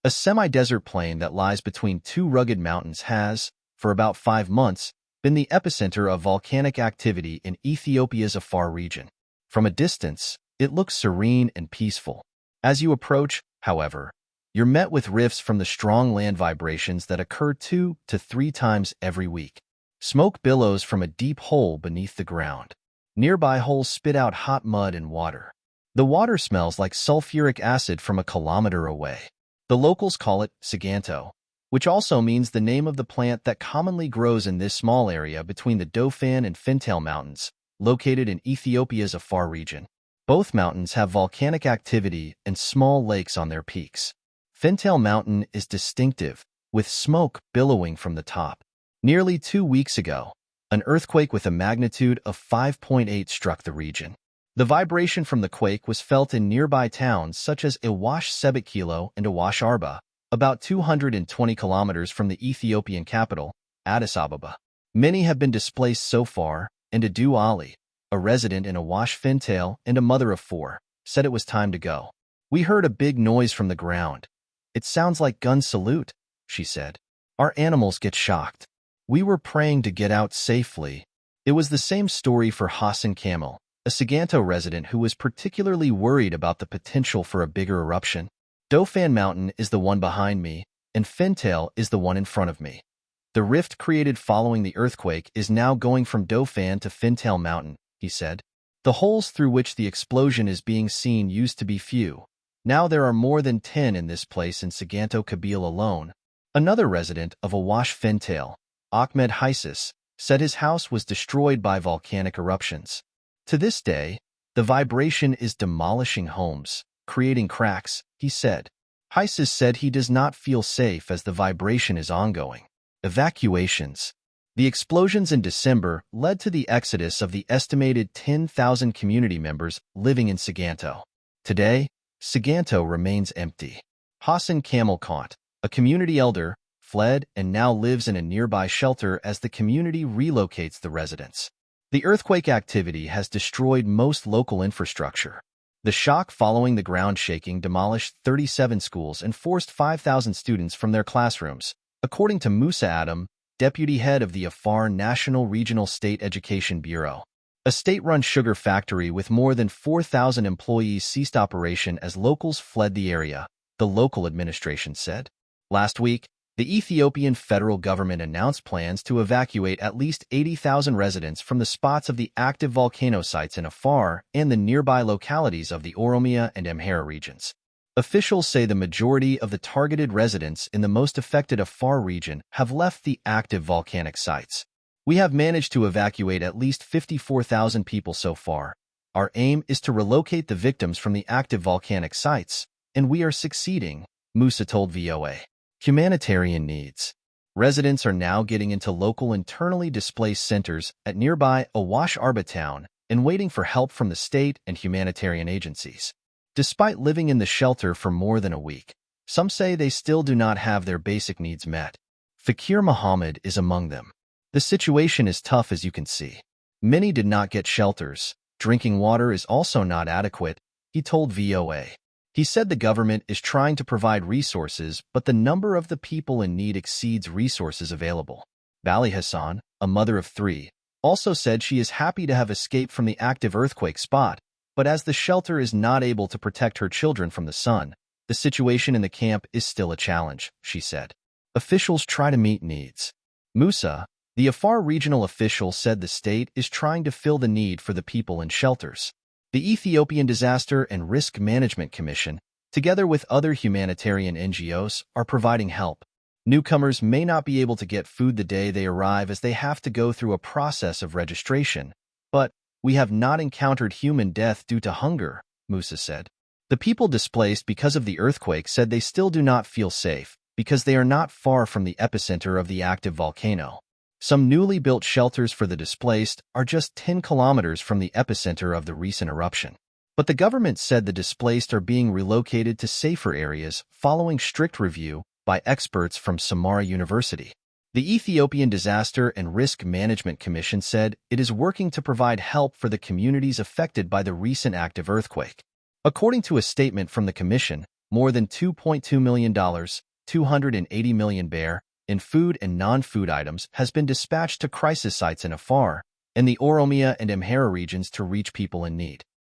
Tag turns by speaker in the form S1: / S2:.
S1: A semi-desert plain that lies between two rugged mountains has, for about 5 months, been the epicenter of volcanic activity in Ethiopia's Afar region. From a distance, it looks serene and peaceful. As you approach, however, you're met with rifts from the strong land vibrations that occur 2 to 3 times every week. Smoke billows from a deep hole beneath the ground. Nearby holes spit out hot mud and water. The water smells like sulfuric acid from a kilometer away. The locals call it siganto, which also means the name of the plant that commonly grows in this small area between the Dauphin and Fintal mountains, located in Ethiopia's Afar region. Both mountains have volcanic activity and small lakes on their peaks. Fintal Mountain is distinctive, with smoke billowing from the top. Nearly 2 weeks ago, an earthquake with a magnitude of 5.8 struck the region. The vibration from the quake was felt in nearby towns such as Awash Sebekilo and Awash Arba, about 220 kilometers from the Ethiopian capital, Addis Ababa. Many have been displaced so far, and Adu Ali, a resident in Awash Fintal and a mother of 4, said it was time to go. "We heard a big noise from the ground. It sounds like gun salute," she said. "Our animals get shocked. We were praying to get out safely." It was the same story for Hassan Kamel, a Siganto resident who was particularly worried about the potential for a bigger eruption. "Dauphin Mountain is the one behind me, and Fintal is the one in front of me. The rift created following the earthquake is now going from Dauphin to Fintal Mountain," he said. "The holes through which the explosion is being seen used to be few. Now there are more than 10 in this place in Siganto Kabyle alone." Another resident of Awash Fintal, Ahmed Hisis, said his house was destroyed by volcanic eruptions. "To this day, the vibration is demolishing homes, creating cracks," he said. Hisis said he does not feel safe as the vibration is ongoing. Evacuations. The explosions in December led to the exodus of the estimated 10,000 community members living in Siganto. Today, Siganto remains empty. Hassan Kamelkant, a community elder, fled and now lives in a nearby shelter as the community relocates the residents. The earthquake activity has destroyed most local infrastructure. The shock following the ground shaking demolished 37 schools and forced 5,000 students from their classrooms, according to Musa Adam, deputy head of the Afar National Regional State Education Bureau. A state-run sugar factory with more than 4,000 employees ceased operation as locals fled the area, the local administration said. Last week, the Ethiopian federal government announced plans to evacuate at least 80,000 residents from the spots of the active volcano sites in Afar and the nearby localities of the Oromia and Amhara regions. Officials say the majority of the targeted residents in the most affected Afar region have left the active volcanic sites. "We have managed to evacuate at least 54,000 people so far. Our aim is to relocate the victims from the active volcanic sites, and we are succeeding," Musa told VOA. Humanitarian needs. Residents are now getting into local internally displaced centers at nearby Awash Arba town and waiting for help from the state and humanitarian agencies. Despite living in the shelter for more than a week, some say they still do not have their basic needs met. Fakir Muhammad is among them. "The situation is tough, as you can see. Many did not get shelters. Drinking water is also not adequate," he told VOA. He said the government is trying to provide resources, but the number of the people in need exceeds resources available. Bali Hassan, a mother of 3, also said she is happy to have escaped from the active earthquake spot, but as the shelter is not able to protect her children from the sun, the situation in the camp is still a challenge, she said. Officials try to meet needs. Musa, the Afar regional official, said the state is trying to fill the need for the people in shelters. The Ethiopian Disaster and Risk Management Commission, together with other humanitarian NGOs, are providing help. Newcomers may not be able to get food the day they arrive as they have to go through a process of registration, but we have not encountered human death due to hunger, Musa said. The people displaced because of the earthquake said they still do not feel safe because they are not far from the epicenter of the active volcano. Some newly built shelters for the displaced are just 10 kilometers from the epicenter of the recent eruption. But the government said the displaced are being relocated to safer areas following strict review by experts from Samara University. The Ethiopian Disaster and Risk Management Commission said it is working to provide help for the communities affected by the recent active earthquake. According to a statement from the commission, More than $2.2 million, 280 million bear, in food and non-food items has been dispatched to crisis sites in Afar and the Oromia and Amhara regions to reach people in need.